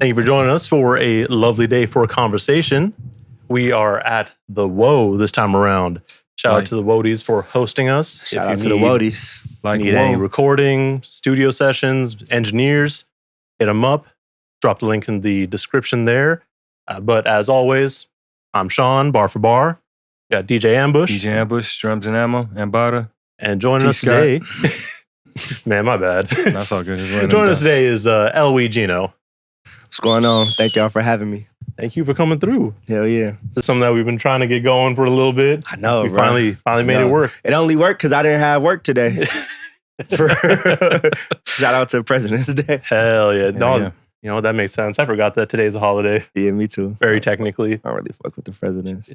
Thank you for joining us for a lovely day for a conversation. We are at the Whoa this time around. Shout out to the Whoadees for hosting us. Shout out to the Whoadees. Need any recording, studio sessions, engineers, hit them up. Drop the link in the description there. But as always, I'm Sean, bar for bar. We got DJ Ammbush. DJ Ammbush, drums and ammo, Ambata. And joining us today, man, my bad. That's all good. Joining us today is LOE Gino. What's going on? Thank y'all for having me. Thank you for coming through. Hell yeah. This is something that we've been trying to get going for a little bit. I know, we finally made it work. It only worked because I didn't have work today. Shout out to President's Day. Hell yeah. You know, that makes sense. I forgot that today's a holiday. Yeah, me too. Very technically. I don't really fuck with the presidents.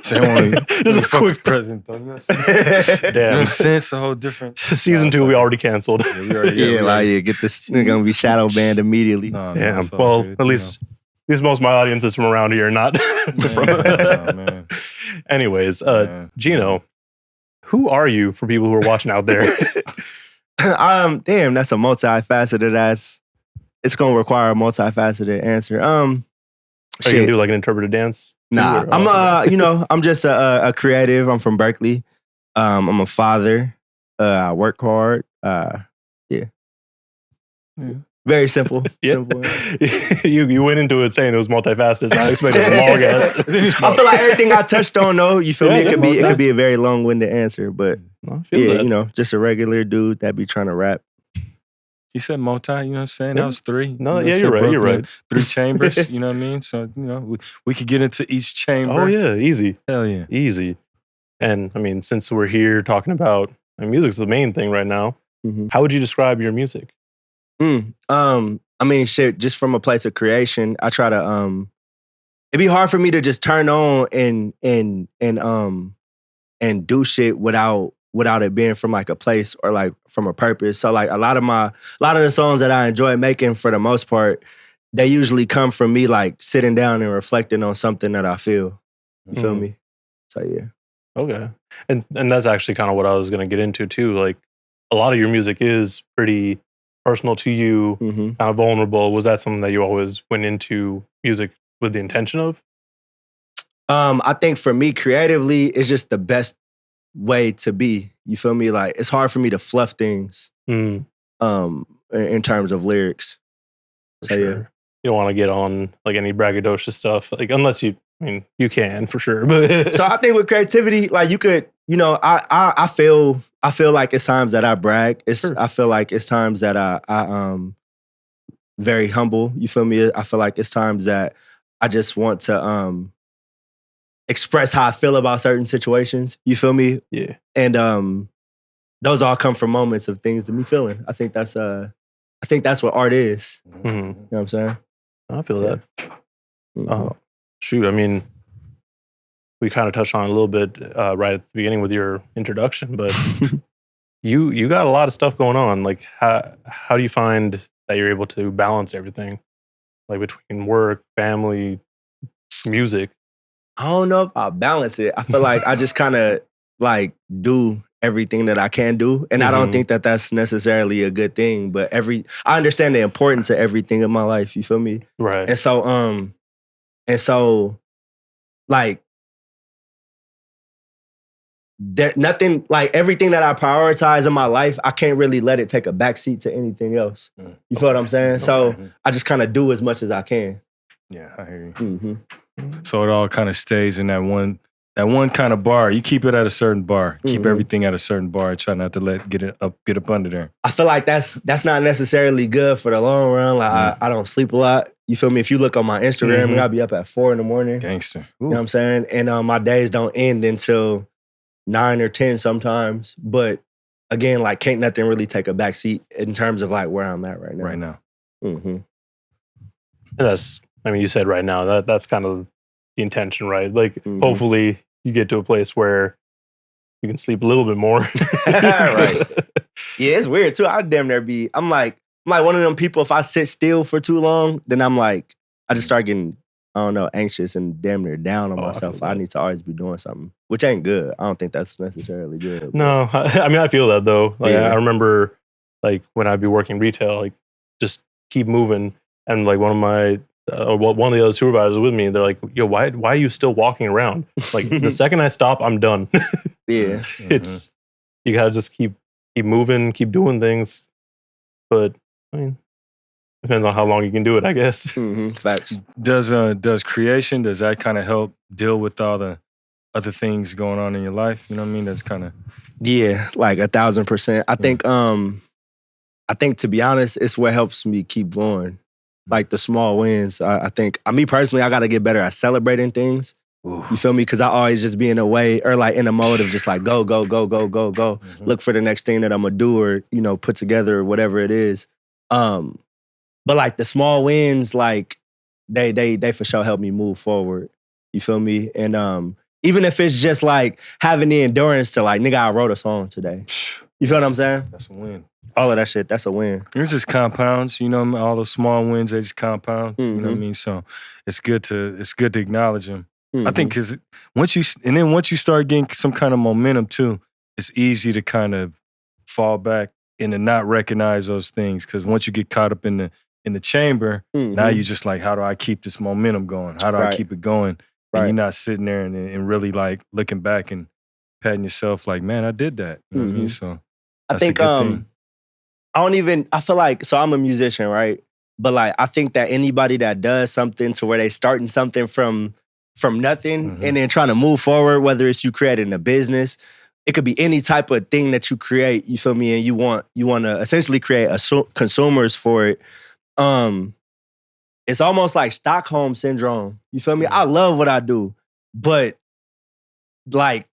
Just a quick present. Damn. Sense a whole different. Season 2 we already canceled. Get this gonna be shadow banned immediately. Damn. Well, good, at least most of my audience is from around here, not from. Anyways, Gino, who are you for people who are watching out there? Damn, that's a multifaceted it's gonna require a multifaceted answer. Are you gonna do like an interpretive dance? Nah, I'm just a creative. I'm from Berkeley. I'm a father. I work hard. Very simple. Simple. You went into it saying it was multifaceted. So I expected a long ass. I feel like everything I touched on, though, you feel me? It could be a very long-winded answer, but just a regular dude that be trying to rap. You said multi, you know what I'm saying? That was 3. No, you're right. You're right. 3 chambers, you know what I mean? So, we could get into each chamber. Oh, yeah. Easy. Hell yeah. Easy. And, I mean, since we're here talking about music's the main thing right now, how would you describe your music? Just from a place of creation, I try to, it'd be hard for me to just turn on and do shit without it being from like a place or like from a purpose. So like a lot of the songs that I enjoy making for the most part, they usually come from me like sitting down and reflecting on something that I feel. You feel me? So yeah. Okay. And that's actually kind of what I was gonna get into too. Like a lot of your music is pretty personal to you, kind of vulnerable. Was that something that you always went into music with the intention of? I think for me creatively, it's just the best way to be. You feel me? Like it's hard for me to fluff things in terms of lyrics. Yeah. You don't want to get on like any braggadocious stuff, like unless you can for sure. But so I think with creativity, like you could, I feel like it's times that I brag. I feel like it's times that I very humble. You feel me? I feel like it's times that I just want to express how I feel about certain situations. You feel me? Yeah. And those all come from moments of things that me feeling. I think that's what art is. You know what I'm saying? I feel that. Shoot, I mean, we kind of touched on it a little bit right at the beginning with your introduction, but you got a lot of stuff going on. Like, how do you find that you're able to balance everything, like between work, family, music? I don't know if I'll balance it. I feel like I just kind of like do everything that I can do, and I don't think that that's necessarily a good thing. But I understand the importance of everything in my life. You feel me? Right. And so, like, nothing, like everything that I prioritize in my life, I can't really let it take a backseat to anything else. You feel what I'm saying? So I just kind of do as much as I can. Yeah, I hear you. So it all kind of stays in that one kind of bar. You keep it at a certain bar. Keep everything at a certain bar. Try not to get up under there. I feel like that's not necessarily good for the long run. Like I don't sleep a lot. You feel me? If you look on my Instagram, I'll be up at 4 a.m. Gangster. Ooh. You know what I'm saying? And my days don't end until 9 or 10 sometimes. But again, like can't nothing really take a backseat in terms of like where I'm at right now. Right now. And that's, you said right now, that's kind of the intention, right? Like hopefully you get to a place where you can sleep a little bit more. Right. Yeah, it's weird too. I'm like one of them people, if I sit still for too long, then I'm like, I just start getting, I don't know, anxious and damn near down on myself. I need to always be doing something, which ain't good. I don't think that's necessarily good. No, I feel that though. Like I remember like when I'd be working retail, like just keep moving. And like one of the other supervisors with me, they're like, yo, why are you still walking around? Like the second I stop, I'm done. Yeah. It's, you gotta just keep moving, keep doing things. But I mean, depends on how long you can do it, I guess. Facts. Does creation, does that kind of help deal with all the other things going on in your life? You know what I mean? That's kind of... Yeah, like 1,000%. I think to be honest, it's what helps me keep going. Like the small wins. I think, me personally, I got to get better at celebrating things. Oof. You feel me? Because I always just be in a way or like in a mode of just like go. Look for the next thing that I'm gonna do or, you know, put together or whatever it is. But like the small wins, like they for sure help me move forward. You feel me? And even if it's just like having the endurance to like, nigga, I wrote a song today. You feel what I'm saying? That's a win. All of that shit, that's a win. It's just compounds, you know, all those small wins, they just compound. You know what I mean? So it's good to acknowledge them. I think because once you start getting some kind of momentum too, it's easy to kind of fall back and to not recognize those things. Because once you get caught up in the chamber, now you're just like, how do I keep this momentum going? How do I keep it going? And you're not sitting there and really like looking back and patting yourself like, man, I did that. You know what I mean? So I think I feel like, so I'm a musician, right? But like, I think that anybody that does something to where they starting something from nothing and then trying to move forward, whether it's you creating a business, it could be any type of thing that you create, you feel me? And you want to essentially create consumers for it. It's almost like Stockholm syndrome. You feel me? I love what I do, but like,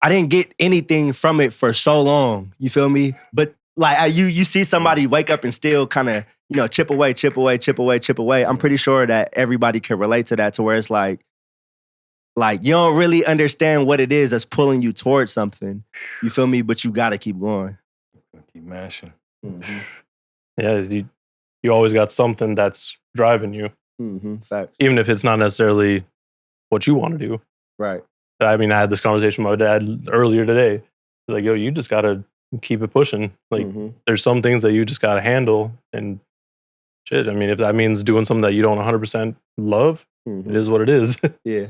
I didn't get anything from it for so long. You feel me? But like you see somebody wake up and still kind of, you know, chip away. I'm pretty sure that everybody can relate to that, to where it's like you don't really understand what it is that's pulling you towards something. You feel me? But you gotta keep going. Keep mashing. Yeah, you always got something that's driving you. Facts. Even if it's not necessarily what you want to do. Right. I mean, I had this conversation with my dad earlier today. He's like, yo, you just got to keep it pushing. Like, there's some things that you just got to handle. And shit, I mean, if that means doing something that you don't 100% love, it is what it is. Yeah.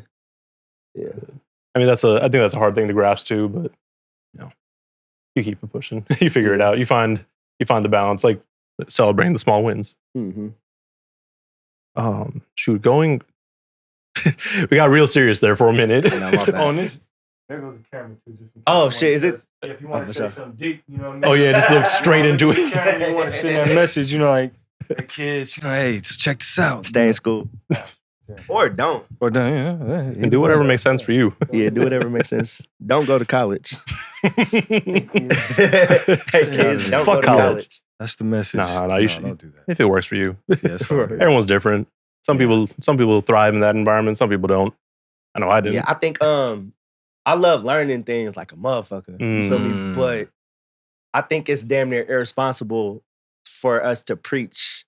I mean, I think that's a hard thing to grasp too, but, you know, you keep it pushing. You figure it out. You find the balance, like celebrating the small wins. Going... we got real serious there for a minute. On this, there goes the camera too. Oh shit, is it? If you want to say something deep, you know what I mean? Oh yeah, just look straight into it. You want to send that message, you know, like, hey kids, you know, hey, so check this out. Stay in school. Or don't. And do whatever makes sense for you. Yeah, do whatever makes sense. Don't go to college. Hey kids, don't Fuck go to college. That's the message. Nah, you should. Don't do that. If it works for you. Yes, Everyone's different. Some people thrive in that environment. Some people don't. I know I didn't. Yeah, I think I love learning things like a motherfucker. You feel me? But I think it's damn near irresponsible for us to preach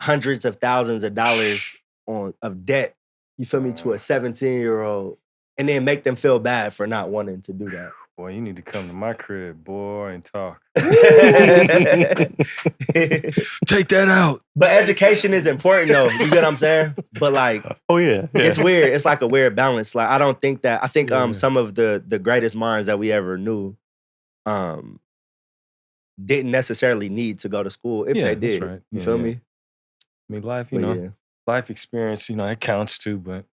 hundreds of thousands of dollars of debt, you feel me, to a 17-year-old and then make them feel bad for not wanting to do that. Boy, you need to come to my crib, boy, and talk. Take that out. But education is important, though. You get what I'm saying? But like, oh yeah, it's weird. It's like a weird balance. Like, I don't think that. I think some of the greatest minds that we ever knew, didn't necessarily need to go to school if they did. That's right. You feel me? I mean, life, life experience, it counts too. But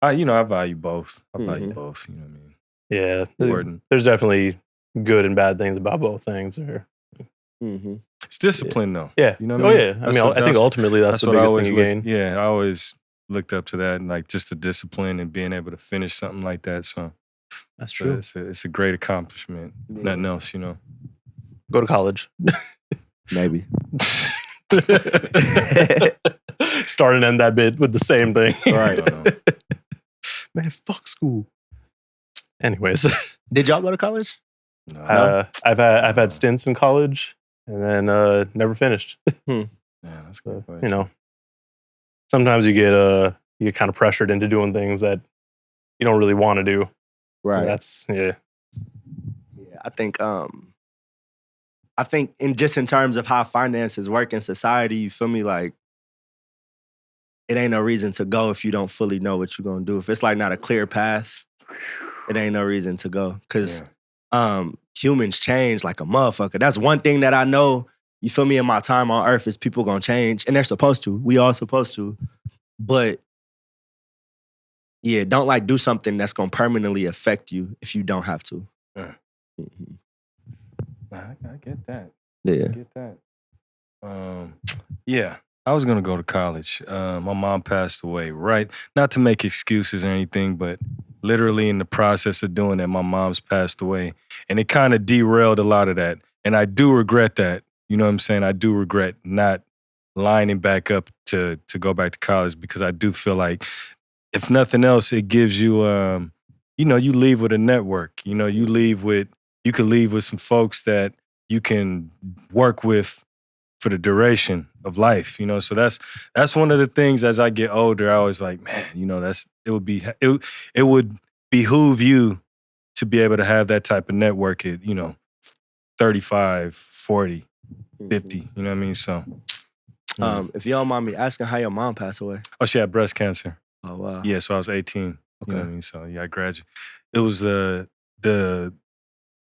I value both. I value both. You know what I mean? Yeah, important. There's definitely good and bad things about both things. It's discipline, though. Yeah. You know what I mean? I mean, I think ultimately that's the biggest thing you gain. Yeah, I always looked up to that, and like just the discipline and being able to finish something like that. So that's true. It's a great accomplishment. Yeah. Nothing else, Go to college. Maybe. Start and end that bit with the same thing. Right. Man, fuck school. Anyways, did y'all go to college? No. I've had stints in college and then never finished. Yeah, that's good. Sometimes you get kind of pressured into doing things that you don't really want to do. Right. That's yeah. I think I think in terms of how finances work in society, you feel me? Like, it ain't no reason to go if you don't fully know what you're gonna do. If it's like not a clear path, it ain't no reason to go. Cause humans change like a motherfucker. That's one thing that I know, you feel me, in my time on earth is people gonna change. And they're supposed to. We all supposed to. But yeah, don't like do something that's gonna permanently affect you if you don't have to. Yeah. I get that. Yeah. I get that. Yeah. I was gonna go to college. My mom passed away, right? Not to make excuses or anything, but literally in the process of doing that, my mom's passed away. And it kind of derailed a lot of that. And I do regret that. You know what I'm saying? I do regret not lining back up to go back to college because I do feel like, if nothing else, it gives you, you leave with a network. You could leave with some folks that you can work with for the duration of life, So that's one of the things as I get older, I was like, man, it would behoove you to be able to have that type of network at, 35, 40, 50, you know what I mean? So if you don't mind me asking, how your mom passed away? Oh, she had breast cancer. Oh wow. Yeah, so I was 18. Okay. You know what I mean? So yeah, I graduated. It was the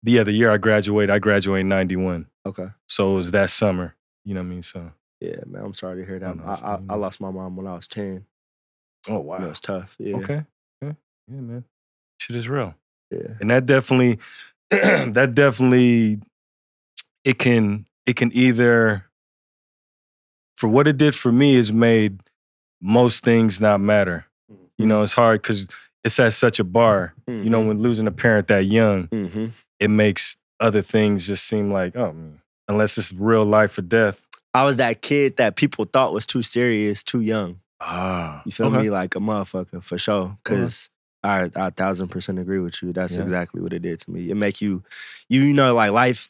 year I graduated in 91. Okay. So it was that summer. You know what I mean? So yeah, man, I'm sorry to hear that. I lost my mom when I was 10. Oh wow. It was tough. Yeah. Okay. Yeah, man. Shit is real. Yeah. And that definitely it can either, for what it did for me, is made most things not matter. It's hard because it's at such a bar. When losing a parent that young, it makes other things just seem like, oh, man, unless it's real life or death. I was that kid that people thought was too serious, too young. You feel me? Like a motherfucker, for sure. Because I 1,000% agree with you. That's exactly what it did to me. It make you like life,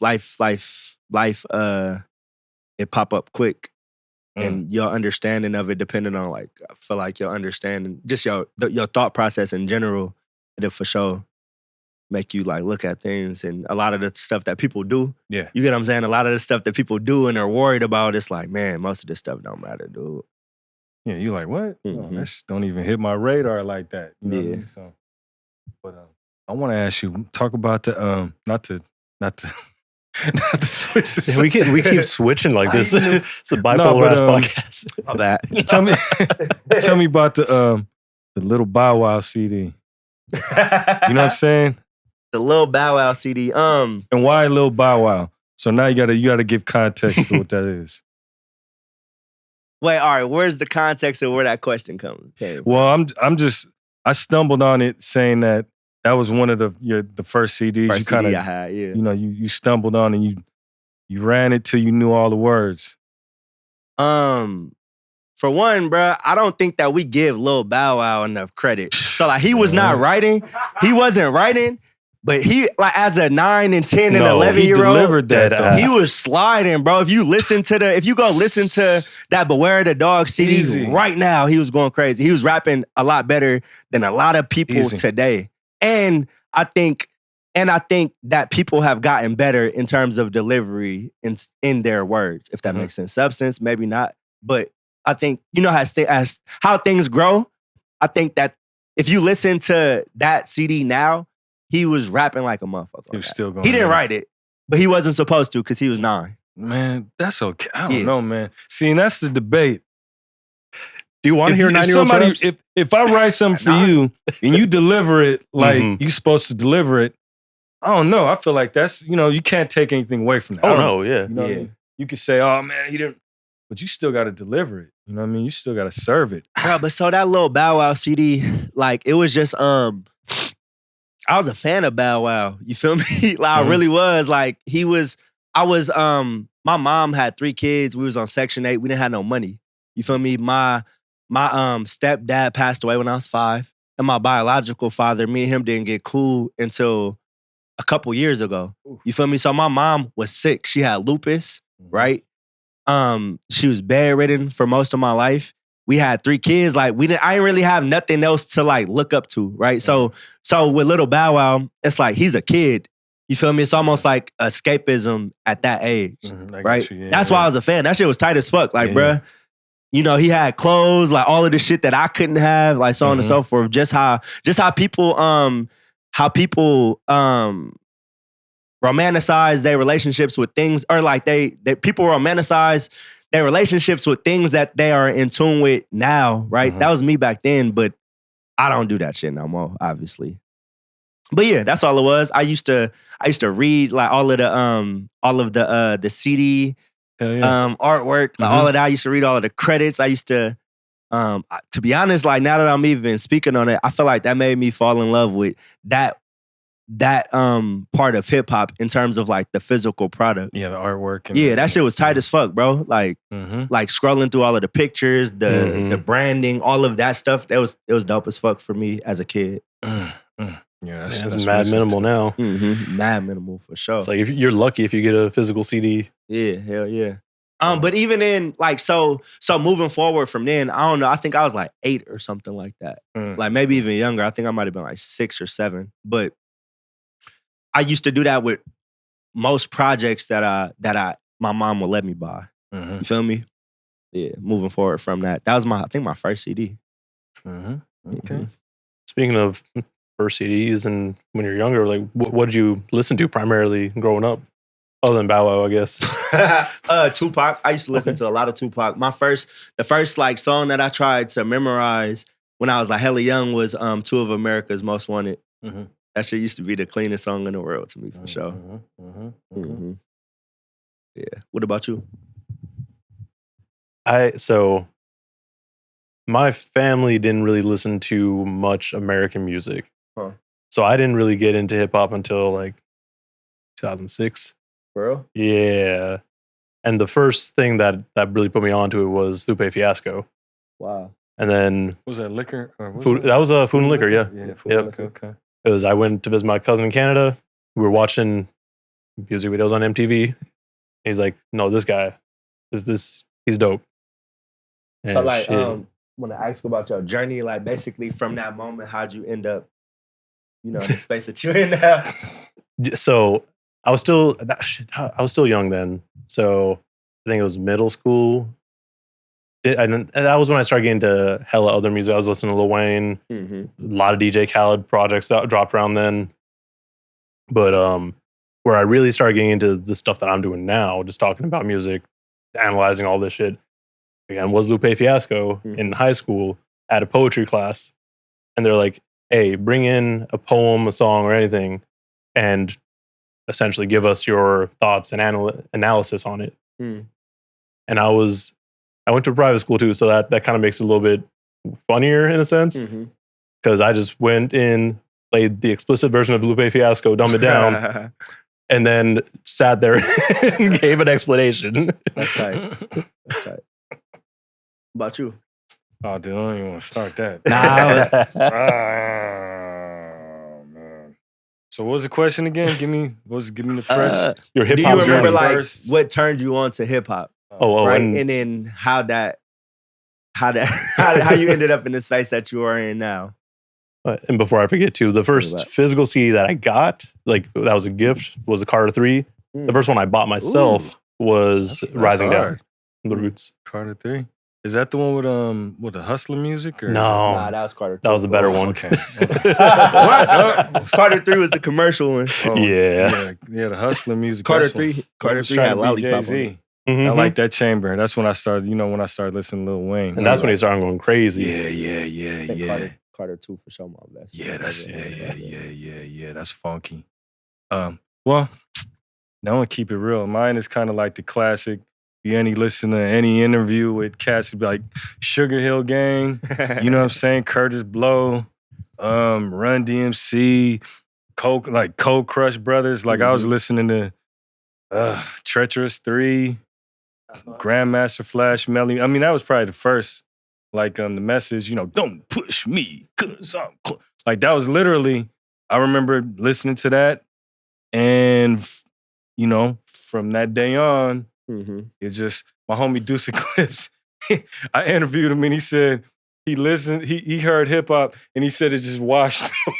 it pop up quick. And your understanding of it, depending on I feel like your understanding, just your thought process in general, it'll for sure make you look at things. And a lot of the stuff that people do, you get what I'm saying? A lot of the stuff that people do and are worried about, it's like, man, most of this stuff don't matter, dude. Yeah, you like, what? Oh, that don't even hit my radar like that. You know what I mean? So, but I want to ask you, talk about the not to switch. Yeah, we keep switching like this. It's a bipolar ass podcast. My bad. Tell me about the Little Bow Wow CD. You know what I'm saying? The Lil Bow Wow CD. And why Lil Bow Wow? So now you gotta give context to what that is. Wait, all right. Where's the context of where that question comes? Okay. Well, I stumbled on it saying that was one of the first CDs first you kind of I had, yeah. You stumbled on and you ran it till you knew all the words. For one, bro, I don't think that we give Lil Bow Wow enough credit. So he was not writing. He wasn't writing, but he as a 9 and 10 and 11-year-old, delivered that. He was sliding, bro. If you go listen to that Beware the Dog CD right now, he was going crazy. He was rapping a lot better than a lot of people today. And I think that people have gotten better in terms of delivery in their words, if that makes sense. Substance, maybe not, but I think, as how things grow, I think that if you listen to that CD now, he was rapping like a motherfucker. He was still going. He didn't write it, but he wasn't supposed to because he was 9. Man, that's okay. I don't know, man. See, and that's the debate. Do you want to hear 9-year-old raps? If I write something for you and you deliver it like you're supposed to deliver it, I don't know. I feel like that's, you can't take anything away from that. Oh, no, yeah. You know what I mean? You could say, oh, man, he didn't. But you still got to deliver it. You know what I mean? You still got to serve it. Bro, but so that Lil Bow Wow CD, it was just, I was a fan of Bow Wow. You feel me? I really was. My mom had 3 kids. We was on Section 8. We didn't have no money. You feel me? My stepdad passed away when I was 5. And my biological father, me and him didn't get cool until a couple years ago. You feel me? So my mom was sick. She had lupus, right? She was bedridden for most of my life. We had 3 kids. I didn't really have nothing else to look up to, right? So with Little Bow Wow, it's he's a kid. You feel me? It's almost like escapism at that age, right? Yeah, That's why I was a fan. That shit was tight as fuck. Like, bruh, you know, he had clothes, like all of the shit that I couldn't have, like so on and so forth. Just how people romanticize their relationships with things, or like they people romanticize their relationships with things that they are in tune with now, right? That was me back then, but I don't do that shit no more, obviously. But yeah, that's all it was. I used to read like all of the CD artwork, like all of that. I used to read all of the credits. I used to be honest, like now that I'm even speaking on it, I feel like that made me fall in love with that part of hip hop in terms of like the physical product. Yeah, the artwork. That shit was tight as fuck, bro. Like scrolling through all of the pictures, the branding, all of that stuff. It was dope as fuck for me as a kid. Yeah, that's mad minimal now. Mad minimal for sure. It's like if you're lucky if you get a physical CD. Yeah, hell yeah. But even in like so moving forward from then, I don't know. I think I was like 8 or something like that. Like maybe even younger. I think I might have been like 6 or 7. But I used to do that with most projects that my mom would let me buy. You feel me? Yeah. Moving forward from that, that was I think my first CD. Okay. Speaking of first CDs and when you're younger, like what did you listen to primarily growing up? Other than Bow Wow, I guess. Tupac. I used to listen to a lot of Tupac. The first like song that I tried to memorize when I was like hella young was Two of America's Most Wanted. That shit used to be the cleanest song in the world to me, for sure. Yeah. What about you? So my family didn't really listen to much American music. So I didn't really get into hip hop until like 2006. Bro? Yeah. And the first thing that really put me onto it was Lupe Fiasco. Wow. And then was that liquor? Food, that was Food and Liquor, yeah. Yeah, Food and Liquor, okay. It was, I went to visit my cousin in Canada. We were watching music videos on MTV. He's like, no, this guy, he's dope. And so like, when I ask about your journey, like basically from that moment, how'd you end up, in the space that you're in now? So I was still young then. So I think it was middle school. And that was when I started getting to hella other music. I was listening to Lil Wayne, a lot of DJ Khaled projects that dropped around then. But where I really started getting into the stuff that I'm doing now, just talking about music, analyzing all this shit, again, was Lupe Fiasco in high school at a poetry class. And they're like, hey, bring in a poem, a song, or anything, and essentially give us your thoughts and analysis on it. And I went to a private school too, so that kind of makes it a little bit funnier in a sense. Because I just went in, played the explicit version of Lupe Fiasco, dumbed it down, and then sat there and gave an explanation. That's tight. That's tight. About you? Oh, dude, I don't even want to start that. Man. So what was the question again? Give me the fresh. Your hip hop. Do you remember like first? What turned you on to hip hop? Right? And then how you ended up in the space that you are in now. And before I forget too, the first physical CD that I got, like that was a gift, was the Carter 3. The first one I bought myself was Rising Down, The Roots. Carter 3. Is that the one with the hustler music? Or no, that was Carter 2. That was the better one. Okay. What? Carter 3 was the commercial one. Yeah, the hustler music. Carter 3 had Lollipop on it. I like that chamber. That's when I started, listening to Lil Wayne. And that's when he started going crazy. Yeah. Carter 2 for sure, my best. Yeah, that's funky. Well, now I'm gonna keep it real. Mine is kind of like the classic. You any listen to any interview with cats, be like Sugar Hill Gang, you know what I'm saying? Curtis Blow, Run DMC, Cold Crush Brothers. Like I was listening to Treacherous 3, Grandmaster Flash Melly. I mean, that was probably the first, like the message, don't push me, cause I'm like that was literally, I remember listening to that, and from that day on, it's just my homie Deuce Eclipse. I interviewed him and he said he listened, he heard hip hop, and he said it just washed him.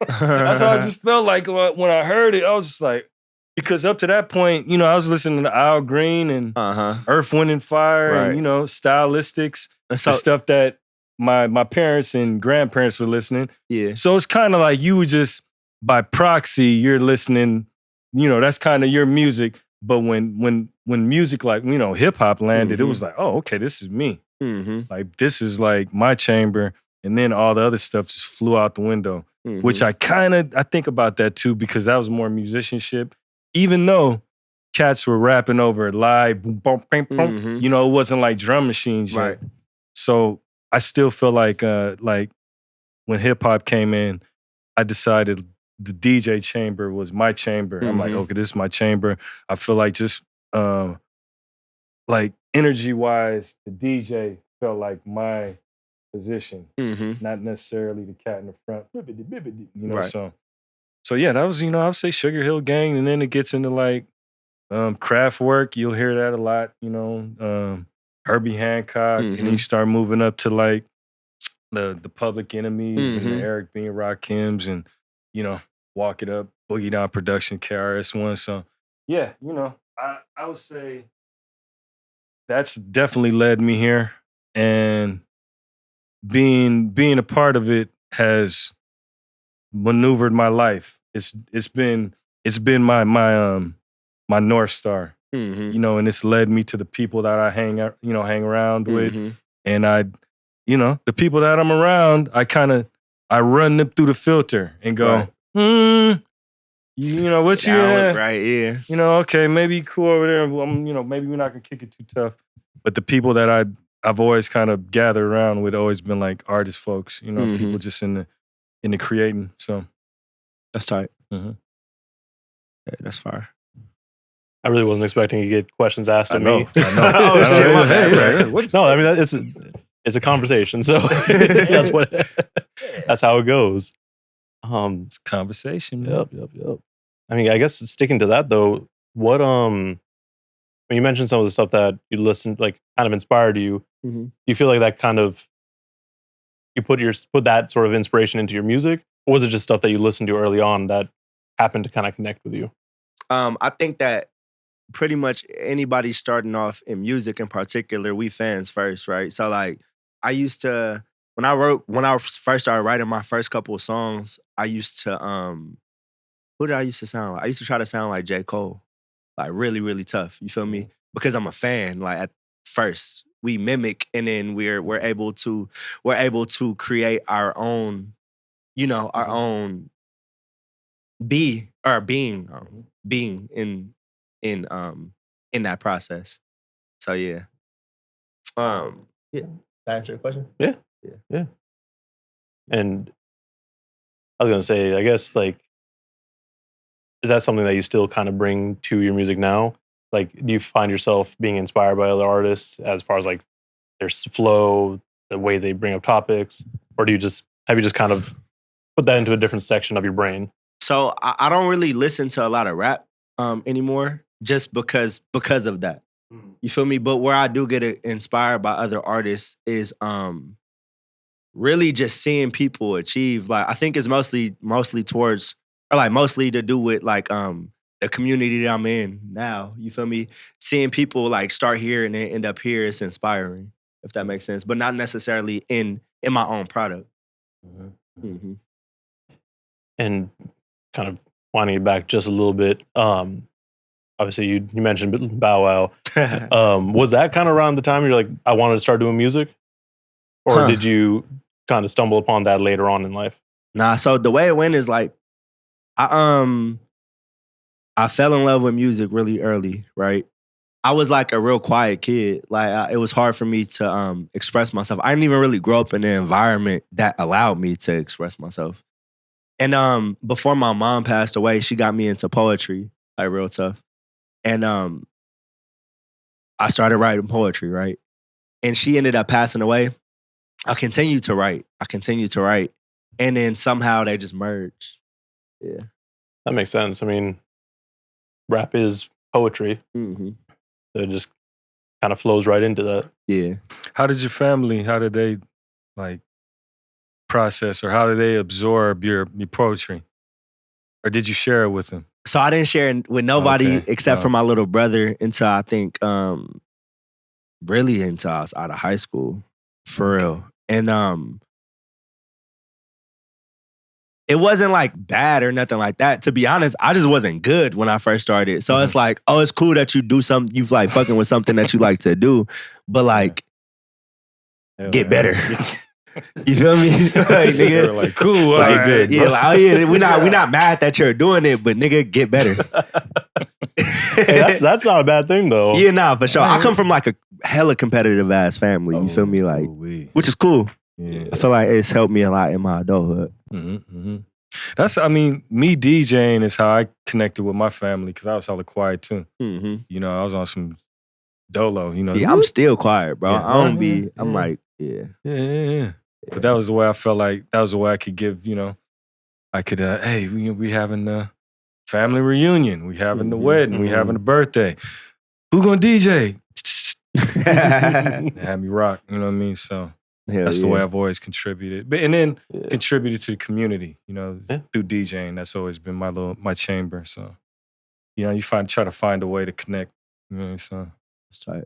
That's how I just felt like when I heard it. I was just like, because up to that point, you know, I was listening to Al Green and Earth, Wind and Fire, and you know, Stylistics, the stuff that my parents and grandparents were listening. Yeah. So it's kind of like you would just by proxy, you're listening. You know, that's kind of your music. But when music like, you know, hip hop landed, it was like, oh, okay, this is me. Like, this is like my chamber. And then all the other stuff just flew out the window, which I think about that too, because that was more musicianship. Even though cats were rapping over it live, boom, boom, boom, boom, you know, it wasn't like drum machines yet. Right. So I still feel like when hip hop came in, I decided the DJ chamber was my chamber. I'm like, okay, this is my chamber. I feel like just like energy-wise, the DJ felt like my position, not necessarily the cat in the front. You know, right. So yeah, that was, you know, I would say Sugar Hill Gang, and then it gets into like Kraftwerk. You'll hear that a lot, you know, Herbie Hancock, and then you start moving up to like the Public Enemies and the Eric B. and Rakims, and you know, Walk It Up, Boogie Down Production, KRS-One. So yeah, you know, I would say that's definitely led me here, and being a part of it has maneuvered my life. It's been my North Star, you know, and it's led me to the people that I hang around with, and you know, the people that I'm around, I run them through the filter and go, you know, what you at? Right, yeah. You know, okay, maybe cool over there. You know, maybe we're not gonna kick it too tough. But the people that I've always kind of gathered around with always been like artist folks, you know, people just in the creating. So that's tight. Yeah, that's fire. I really wasn't expecting to get questions asked of me. I know. Oh, shit, my bad, right? No, I mean, it's a conversation, so that's how it goes. It's a conversation. Yep. I mean, I guess sticking to that though, what when you mentioned some of the stuff that you listened, like kind of inspired you, do you feel like that kind of you put that sort of inspiration into your music, or was it just stuff that you listened to early on that happened to kind of connect with you? I think that pretty much anybody starting off in music in particular, we fans first, right? So like I used to, when I first started writing my first couple of songs, I used to who did I used to sound like? I used to try to sound like J. Cole. Like really, really tough. You feel me? Because I'm a fan. Like at first we mimic, and then we're able to create our own, you know, our own being in that process. So yeah. Yeah. Did I answer your question? Yeah. And I was gonna say, I guess like, is that something that you still kind of bring to your music now? Like, do you find yourself being inspired by other artists as far as like their flow, the way they bring up topics, or have you just kind of put that into a different section of your brain? So I don't really listen to a lot of rap anymore, just because of that. You feel me? But where I do get inspired by other artists is really just seeing people achieve. Like I think it's mostly towards, or like mostly to do with like the community that I'm in now. You feel me? Seeing people like start here and then end up here is inspiring, if that makes sense. But not necessarily in my own product. And kind of winding it back just a little bit. Obviously, you mentioned Bow Wow. Was that kind of around the time you're like, I wanted to start doing music? Or did you kind of stumble upon that later on in life? Nah, so the way it went is like, I fell in love with music really early, right? I was like a real quiet kid. Like it was hard for me to express myself. I didn't even really grow up in an environment that allowed me to express myself. And before my mom passed away, she got me into poetry, like real tough. And I started writing poetry, right? And she ended up passing away. I continued to write. And then somehow they just merged. Yeah. That makes sense. I mean, rap is poetry. So it just kind of flows right into that. Yeah. How did your family, how did they like process, or how do they absorb your poetry? Or did you share it with them? So I didn't share it with nobody except for my little brother until I think really until I was out of high school. For real. And it wasn't like bad or nothing like that. To be honest, I just wasn't good when I first started. So it's like, oh, it's cool that you do something, you like fucking with something that you like to do, but like, get better. You feel me? Like, nigga, like, cool, like, right, good. Yeah, like, oh yeah, we not mad that you're doing it, but nigga, get better. Hey, that's not a bad thing though. Yeah, nah, for sure. I come from like a hella competitive ass family. You feel me? Like, which is cool. Yeah. I feel like it's helped me a lot in my adulthood. That's, I mean, me DJing is how I connected with my family, because I was hella quiet too. You know, I was on some dolo. You know, yeah, I'm still quiet, bro. I don't be. I'm like, yeah. But that was the way I felt like. That was the way I could give. You know, I could. Hey, we having a family reunion. We having the wedding. We having a birthday. Who gonna DJ? Have me rock. You know what I mean? So. That's the way I've always contributed, and then contributed to the community. You know, through DJing. That's always been my chamber. So, you know, you try to find a way to connect. You know, so that's tight.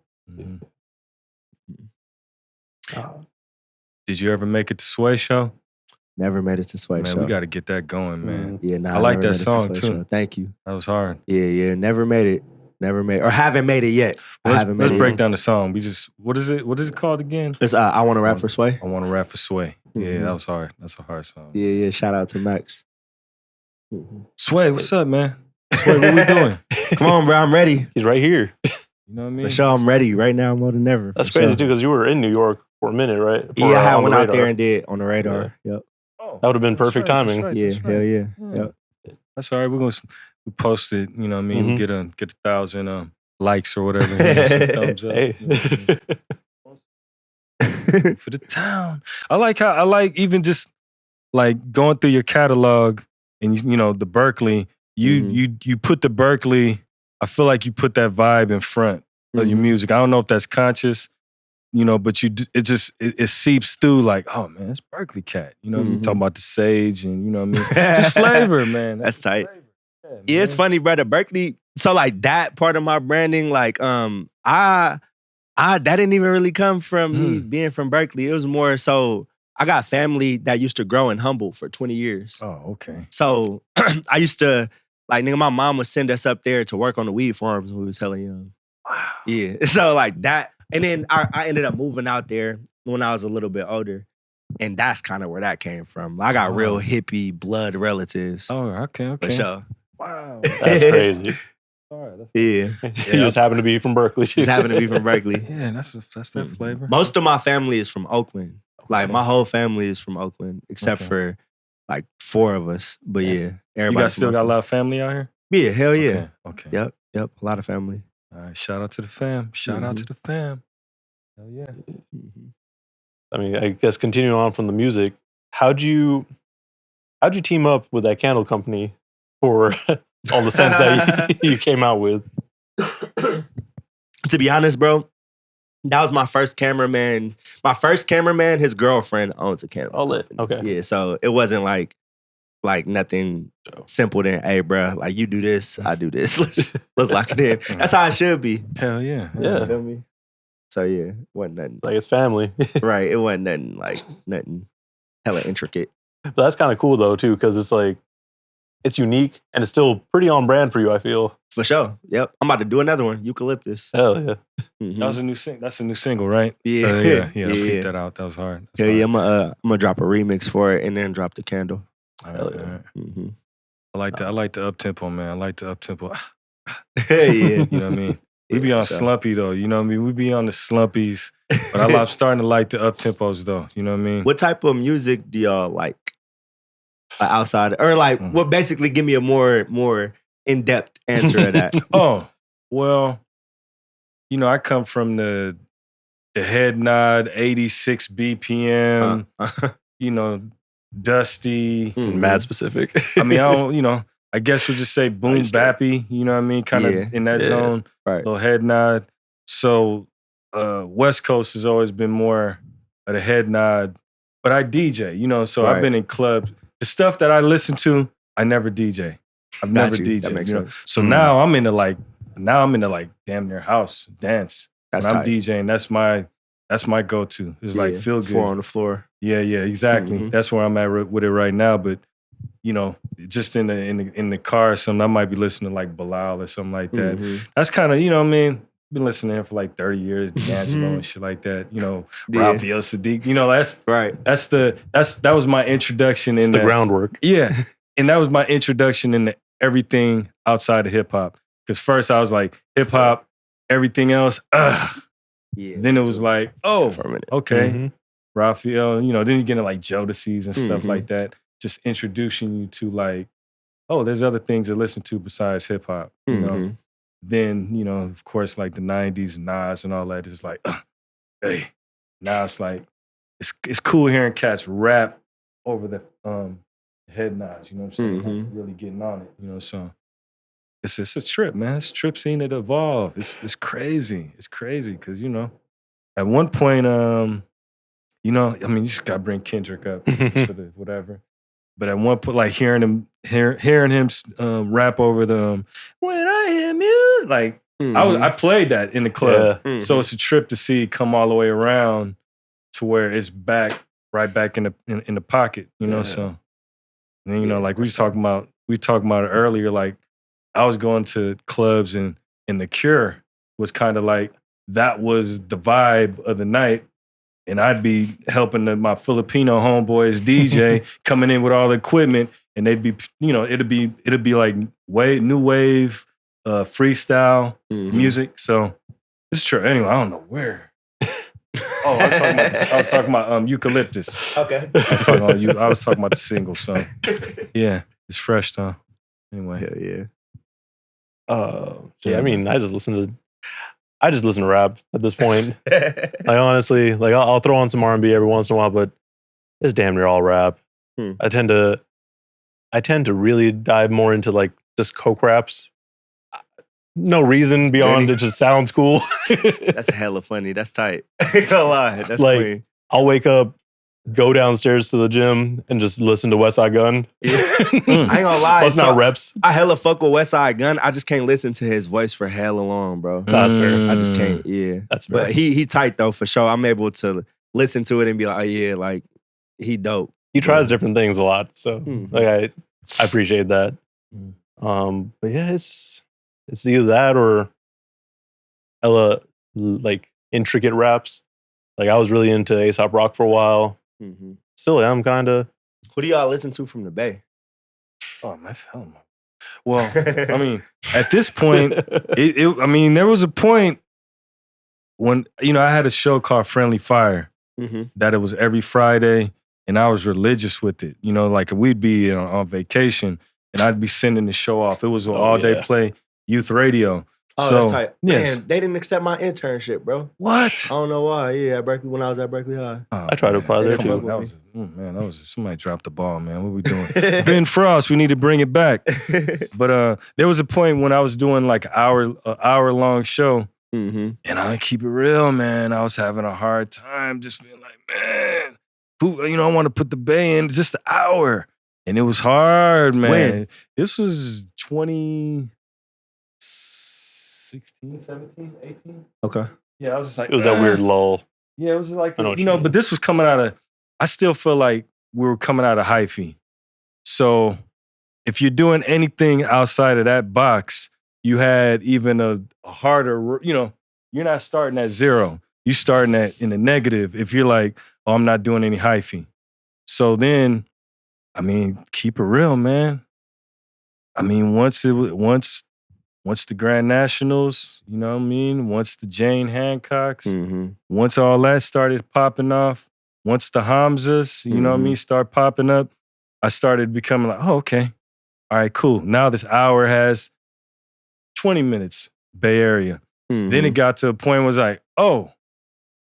Did you ever make it to Sway Show? Never made it to Sway Show. Man, we got to get that going, man. Yeah, nah, I like that song too. Show. Thank you. That was hard. Yeah, never made it. Never made, or haven't made it yet. Let's break down the song. What is it called again? It's I Want to Rap for Sway. I Want to Rap for Sway. Yeah, that was hard. That's a hard song. Yeah. Shout out to Max. Sway, what's up, man? Sway, what we doing? Come on, bro. I'm ready. He's right here. You know what I mean? For sure, I'm ready right now more than ever. That's crazy too, because you were in New York for a minute, right? I went out there and did on the radar. Yep. That would have been perfect timing. Hell yeah. Yep. That's all right. We post it. You know what I mean? Get 1,000 likes or whatever. Some thumbs up. Hey. For the town. I like even just like going through your catalog and you know the Berkeley. You put the Berkeley. I feel like you put that vibe in front of your music. I don't know if that's conscious, you know, but it seeps through like, oh man, it's Berkeley cat. You know what I mean? Talking about the sage and you know what I mean? Just flavor, man. That's tight. Yeah, it's funny, brother. Berkeley. So like that part of my branding, like I that didn't even really come from me being from Berkeley. It was more so I got family that used to grow in Humboldt for 20 years. Oh, okay. So I used to like nigga, my mom would send us up there to work on the weed farms when we was hella young. Wow. Yeah. So like that, and then I ended up moving out there when I was a little bit older. And that's kind of where that came from. I got real hippie blood relatives. Oh, okay. For sure. Wow. That's crazy. All right, you just happen to be from Berkeley too. Just happen to be from Berkeley. Yeah, that's that flavor. Most of my family is from Oakland. Like my whole family is from Oakland, except for like 4 of us. But yeah, everybody. You still got a lot of family out here? Yeah, hell yeah. Okay. Yep, a lot of family. All right, shout out to the fam. Shout out to the fam. Hell yeah. I mean, I guess continuing on from the music, how'd you team up with that candle company for all the scents that you came out with? To be honest, bro, that was my first cameraman. My first cameraman, his girlfriend owns a candle. Oh, lit. Okay. Yeah, so it wasn't like nothing simple than, hey, bro, like you do this, I do this. Let's lock it in. That's how it should be. Hell yeah. You feel me? So yeah, wasn't nothing. Like it's family. Right. It wasn't nothing hella intricate. But that's kind of cool though too, because it's like it's unique and it's still pretty on brand for you, I feel. For sure. Yep. I'm about to do another one. Eucalyptus. Hell yeah. That was a new That's a new single, right? Yeah. Yeah. I picked that out. That was hard. Yeah. I'm gonna drop a remix for it and then drop the candle. All right. I like the up tempo, man. I like the up tempo. Yeah. You know what I mean? We be on slumpy though, you know what I mean? We be on the slumpies, but I'm starting to like the up tempos though, you know what I mean? What type of music do y'all like outside, or like what? Basically, give me a more in-depth answer to that. Oh, well, you know, I come from the head nod, 86 BPM, you know, dusty, mad specific. I mean, I don't, you know. I guess we'll just say boom bappy, you know what I mean? Kind of in that zone, little head nod. So West Coast has always been more of the head nod but I DJ, you know, so Right. I've been in clubs. The stuff that I listen to, I never DJ. I've never you. DJ. That makes you know? sense. So now I'm into like damn near house dance. That's when I'm tight. DJing, that's my go-to. It's like feel good. 4 on the floor. Yeah, exactly. Mhm. That's where I'm at with it right now. But you know, just in the car or something, I might be listening to like Bilal or something like that. Mhm. That's kind of, you know what I mean? Been listening to him for like 30 years, D'Angelo and shit like that. You know, Yeah. Raphael Sadiq. You know, Right. that was my introduction It's the groundwork. Yeah. And that was my introduction into everything outside of hip hop. Because first I was like, hip hop, everything else, ugh. Yeah. Then it was like, oh, For a minute. okay. Mhm. Raphael, you know, then you get into like Jodeci's and stuff Mhm. like that. Just introducing you to like, oh, there's other things to listen to besides hip hop. You know. Mhm. Then, you know, of course, like the 90s, Nas and all that is like, hey. Now it's like, it's cool hearing cats rap over the head nods, you know what I'm saying? Like really getting on it, you know, so it's a trip, man. It's a trip seeing it evolve. It's crazy. It's crazy because, you know, at one point, you know, I mean, you just gotta bring Kendrick up for the whatever. But at one point, like hearing him rap over the when I hear music, like I played that in the club. Yeah. So it's a trip to see it come all the way around to where it's right back in the pocket, you know. Yeah. So and then, you know, like we talking about it earlier. Like I was going to clubs and The Cure was kind of like that was the vibe of the night. And I'd be helping my Filipino homeboys DJ coming in with all the equipment, and they'd be, you know, it'd be like new wave, freestyle music. So it's true. Anyway, I don't know where. Oh, I was talking about Eucalyptus. Okay. I was talking about the single. So yeah, it's fresh though. Anyway, Yeah, I mean, I just listen to rap at this point. Like honestly, like I'll throw on some R&B every once in a while, but it's damn near all rap. I tend to really dive more into like just coke raps. No reason beyond it just sounds cool. That's hella funny. That's tight. I ain't gonna lie. That's like clean. I'll wake up, go downstairs to the gym, and just listen to West Side Gun. I ain't gonna lie. That's not reps. I hella fuck with West Side Gun. I just can't listen to his voice for hella long, bro. That's fair. I just can't. Yeah, That's fair. but he tight though for sure. I'm able to listen to it and be like, oh yeah, like he dope. He tries different things a lot, so like I appreciate that. But yeah, it's either that or hella like intricate raps. Like I was really into A$AP Rock for a while. Still am kind of. Who do y'all listen to from the Bay? oh man, hell no. Well, I mean, at this point, I mean, there was a point when, you know, I had a show called Friendly Fire that it was every Friday, and I was religious with it. You know, like we'd be on vacation, and I'd be sending the show off. It was an all-day play, youth radio. Oh, so, that's tight. yes. Man, they didn't accept my internship, bro. What? I don't know why. Yeah, at Berkeley, when I was at Berkeley High. Oh, I tried to apply there come too. on, that was somebody dropped the ball, man. What we doing? Ben Frost, we need to bring it back. But there was a point when I was doing like an hour long show, and I keep it real, man. I was having a hard time just being like, man, who, you know, I want to put the Bay in just an hour, and it was hard, man. When? This was 2016, 17, 18. Okay. Yeah, I was just like, It was that weird lull. yeah, it was like, I know what you you know, mean. but this was coming out of, I still feel like we were coming out of hyphy. So if you're doing anything outside of that box, you had even a harder, you know, you're not starting at zero. You're starting at in the negative if you're like, oh, I'm not doing any hyphy. So then, I mean, keep it real, man. I mean, once the Grand Nationals, you know what I mean? Once the Jane Hancocks, once all that started popping off, once the Hamzas, you know what I mean, start popping up, I started becoming like, oh, okay. All right, cool. Now this hour has 20 minutes, Bay Area. Then it got to a point where it was like, oh,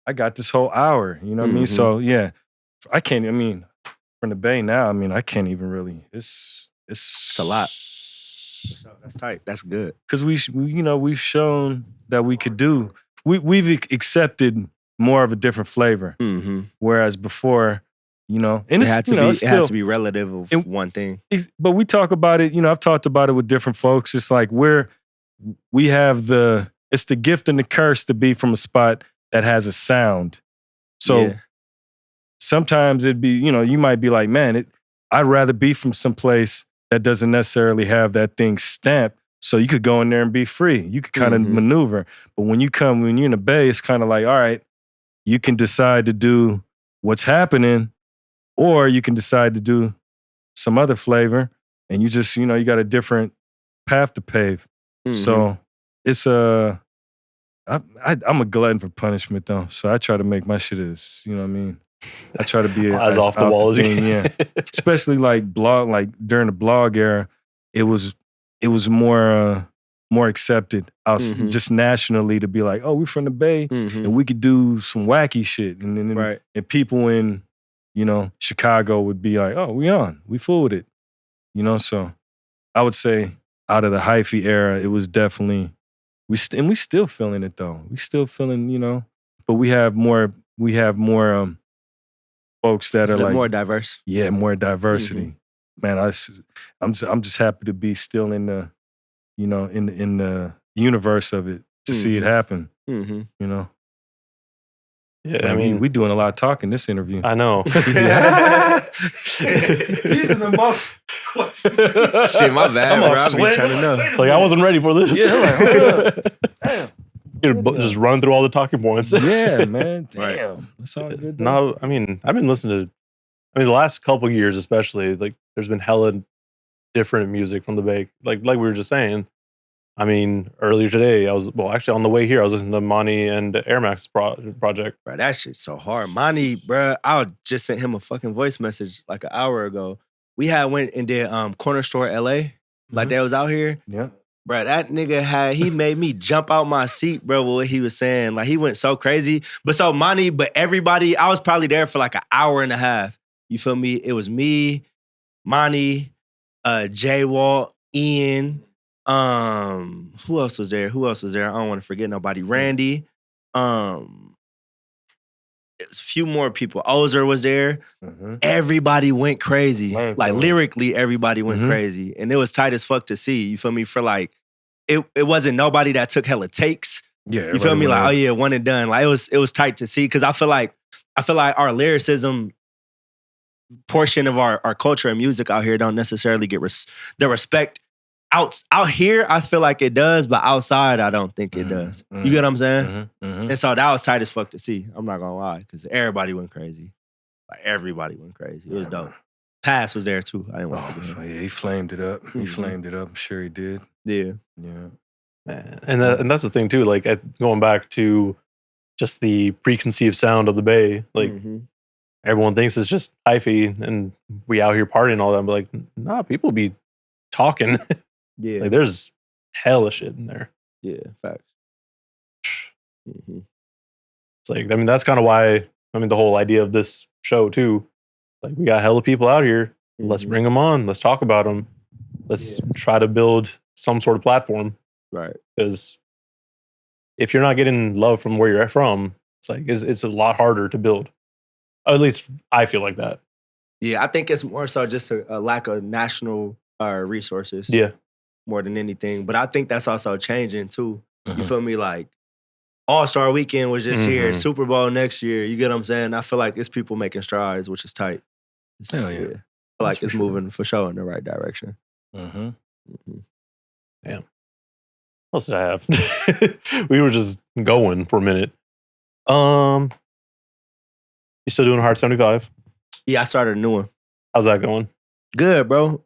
I got this whole hour, you know what I mean? So yeah, from the Bay now, I mean, I can't even really, it's a lot. That's tight. That's good. Because we've shown that we could do. We've accepted more of a different flavor. Whereas before, You know, and it had to it's it had to be relative of one thing. But we talk about it. You know, I've talked about it with different folks. It's like we have it's the gift and the curse to be from a spot that has a sound. So sometimes it'd be, you know, you might be like, man, I'd rather be from some place that doesn't necessarily have that thing stamped. So you could go in there and be free. You could kind of maneuver. But when you're in the Bay, it's kind of like, all right, you can decide to do what's happening, or you can decide to do some other flavor, and you just, you know, you got a different path to pave. So it's I'm a glutton for punishment though. So I try to make my shit as, you know what I mean? I try to be as off the wall as you can. Yeah. Especially like during the blog era, it was more accepted just nationally to be like, oh, we're from the Bay and we could do some wacky shit. And people in, you know, Chicago would be like, oh, we fool with it. You know, so I would say out of the hyphy era, it was definitely, we still feeling it though. We still feeling, you know, but we have more folks that are like more diverse. Yeah, more diversity. Man, I'm just happy to be still in the, you know, in the universe of it to see it happen. You know. Yeah, I mean, we doing a lot of talking this interview. I know. These are the most questions. Shit, my bad, bro. I be trying to know. Like, I wasn't ready for this. Yeah, like, hold up. Damn. You're just run through all the talking points. Yeah, man. Damn. That's all good. No, I mean, I've been listening to, the last couple of years especially, like, there's been hella different music from the Bay. Like we were just saying. I mean, earlier today, actually on the way here, I was listening to Monty and Air Max project. Bro, that shit's so hard. Monty, bro, I just sent him a fucking voice message like an hour ago. We went and did Corner Store LA, like they was out here. Yeah. Bro, that nigga he made me jump out my seat, bro, with what he was saying. Like, he went so crazy. But everybody, I was probably there for like an hour and a half. You feel me? It was me, Monty, J Walt, Ian. Who else was there? I don't want to forget nobody. Randy. There's a few more people. Ozer was there. Everybody went crazy. Like, lyrically, everybody went crazy. And it was tight as fuck to see. You feel me? For like, it wasn't nobody that took hella takes. Yeah. You feel me? Like, oh yeah, one and done. Like, it was tight to see. Cause I feel like our lyricism portion of our culture and music out here don't necessarily get the respect. Out here, I feel like it does, but outside, I don't think it does. You get what I'm saying? And so that was tight as fuck to see. I'm not gonna lie, because everybody went crazy. Like, everybody went crazy. It was dope. Pass was there too. I didn't want to forget. So yeah, he flamed it up. He flamed it up. I'm sure he did. Yeah. And that's the thing too. Like, going back to just the preconceived sound of the Bay. Like, everyone thinks it's just hyphy, and we out here partying all that. But like, nah, people be talking. Yeah. Like, there's hella shit in there. Yeah, facts. It's like, I mean, that's kind of why, the whole idea of this show too, like, we got hella people out here. Let's bring them on. Let's talk about them. Let's try to build some sort of platform. Right. Because if you're not getting love from where you're from, it's like, it's a lot harder to build. At least I feel like that. Yeah, I think it's more so just a lack of national resources. Yeah. More than anything. But I think that's also changing too. You feel me? Like, All-Star Weekend was just here. Super Bowl next year. You get what I'm saying? I feel like it's people making strides, which is tight. Hell yeah. I feel like it's moving for sure in the right direction. Damn. What else did I have? We were just going for a minute. You still doing Hard 75? Yeah, I started a new one. How's that going? Good, bro.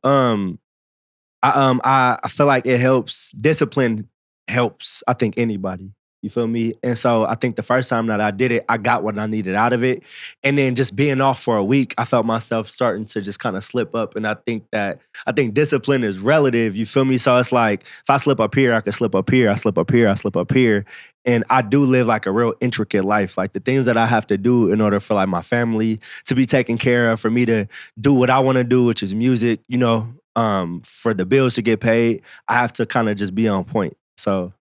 I feel like it helps. Discipline helps, I think, anybody. You feel me? And so I think the first time that I did it, I got what I needed out of it. And then just being off for a week, I felt myself starting to just kind of slip up. And I think discipline is relative. You feel me? So it's like, if I slip up here, I can slip up here. I slip up here. I slip up here. And I do live like a real intricate life. Like, the things that I have to do in order for like my family to be taken care of, for me to do what I want to do, which is music, you know, for the bills to get paid, I have to kind of just be on point. So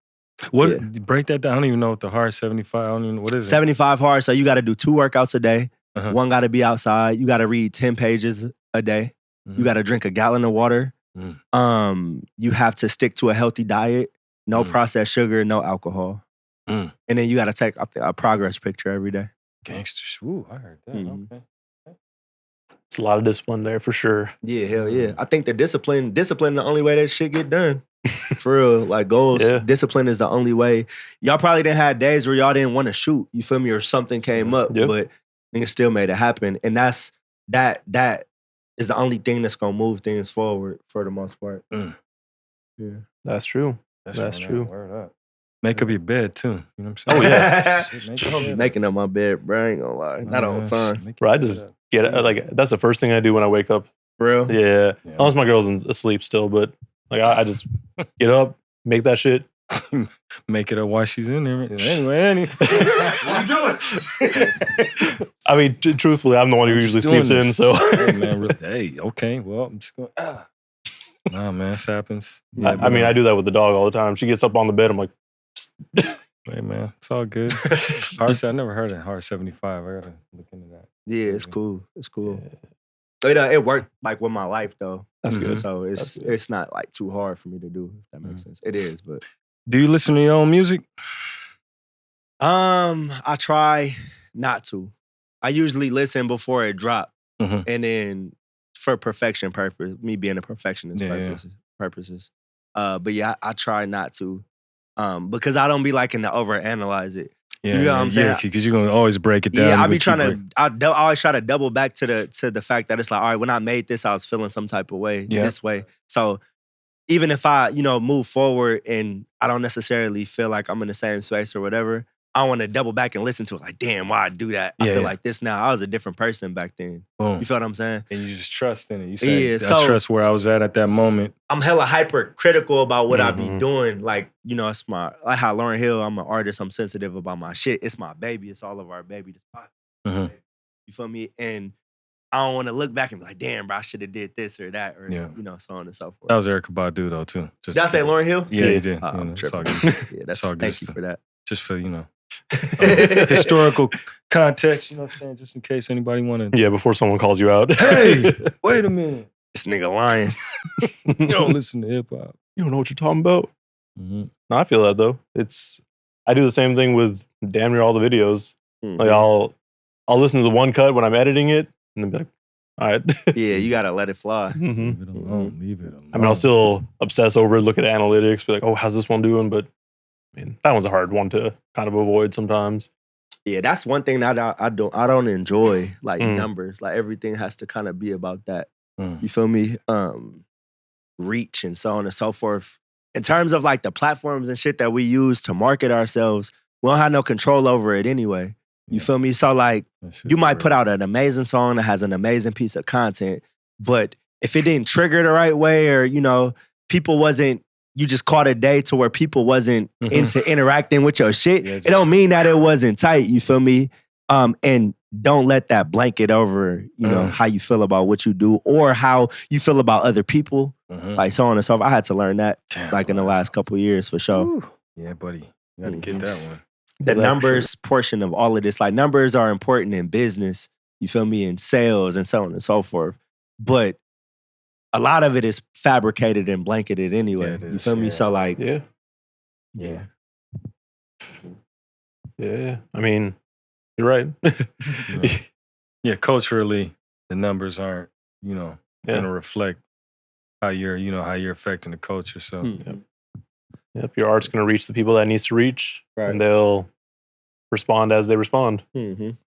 break that down. I don't even know what the Hard 75, what is it? 75 hard. So you got to do 2 workouts a day. One got to be outside. You got to read 10 pages a day. You got to drink a gallon of water. You have to stick to a healthy diet. No processed sugar, no alcohol. And then you got to take a progress picture every day. Gangsters. Ooh, I heard that. Okay. It's a lot of discipline there for sure. Yeah, hell yeah. I think the discipline the only way that shit get done. For real. Like goals, discipline is the only way. Y'all probably didn't have days where y'all didn't want to shoot, you feel me, or something came up, but niggas still made it happen. And that is the only thing that's gonna move things forward for the most part. Yeah. That's true. That's true. Word up. Make up your bed too. You know what I'm saying? Oh yeah. I'll be making up my bed, bro. I ain't gonna lie. Not all the time. Bro, I just get like that's the first thing I do when I wake up. For real? Yeah. Unless my girl's asleep still, but like I just get up, make that shit. Make it up while she's in there. Anyway. What you doing? I mean, truthfully, I'm the one who usually sleeps in, so. Hey, man, really, hey, okay, well, I'm just going, Nah, man, this happens. Yeah, I mean, I do that with the dog all the time. She gets up on the bed, I'm like, hey, man, it's all good. I never heard of Hard 75. I gotta look into that. Yeah, it's cool. It's cool. It worked like with my life though. That's good. So it's not like too hard for me to do, if that makes sense. It is, but. Do you listen to your own music? I try not to. I usually listen before it drops. And then for perfection purpose, me being a perfectionist purposes. But yeah, I try not to. Because I don't be liking to overanalyze it. Yeah, you know what I'm saying? Because you're gonna always break it down. Yeah, I be trying to. I always try to double back to the fact that it's like, all right, when I made this, I was feeling some type of way this way. So even if I, move forward and I don't necessarily feel like I'm in the same space or whatever, I want to double back and listen to it. Like, damn, why I do that? I feel like this now. I was a different person back then. Boom. You feel what I'm saying? And you just trust in it. You say, I trust where I was at that moment. I'm hella hypercritical about what I be doing. Like, it's like how Lauryn Hill, I'm an artist. I'm sensitive about my shit. It's my baby. It's all of our baby. You feel me? And I don't want to look back and be like, damn, bro, I should have did this or that or, so on and so forth. That was Erykah Badu, though, too. Did I say Lauryn Hill? Yeah, you did. I'm tripping. That's all good. Thank you for that. Just for, historical context, you know what I'm saying? Just in case anybody wanted. Yeah, before someone calls you out. Hey, wait a minute. This nigga lying. You don't listen to hip hop. You don't know what you're talking about. No, I feel that though. I do the same thing with damn near all the videos. Like I'll listen to the one cut when I'm editing it and then be like, all right. Yeah, you gotta let it fly. Leave it alone. Leave it alone. I mean, I'll still obsess over it, look at analytics, be like, oh, how's this one doing? But I mean, that one's a hard one to kind of avoid sometimes. Yeah, that's one thing that I don't enjoy, like numbers. Like everything has to kind of be about that. You feel me? Reach and so on and so forth. In terms of like the platforms and shit that we use to market ourselves, we don't have no control over it anyway. You feel me? So like you might put out an amazing song that has an amazing piece of content, but if it didn't trigger the right way or, people wasn't, you just caught a day to where people wasn't into interacting with your shit, it don't mean that it wasn't tight, you feel me? And don't let that blanket over, how you feel about what you do or how you feel about other people, like so on and so forth. I had to learn that in the last couple of years for sure. Ooh. Yeah, buddy. You got to get that one. The numbers portion of all of this, like numbers are important in business, you feel me, in sales and so on and so forth. But a lot of it is fabricated and blanketed anyway. You feel me? So like, yeah. I mean, you're right. Yeah, culturally, the numbers aren't, going to reflect how you're affecting the culture. So, Yep, your art's going to reach the people that it needs to reach, and they'll respond as they respond.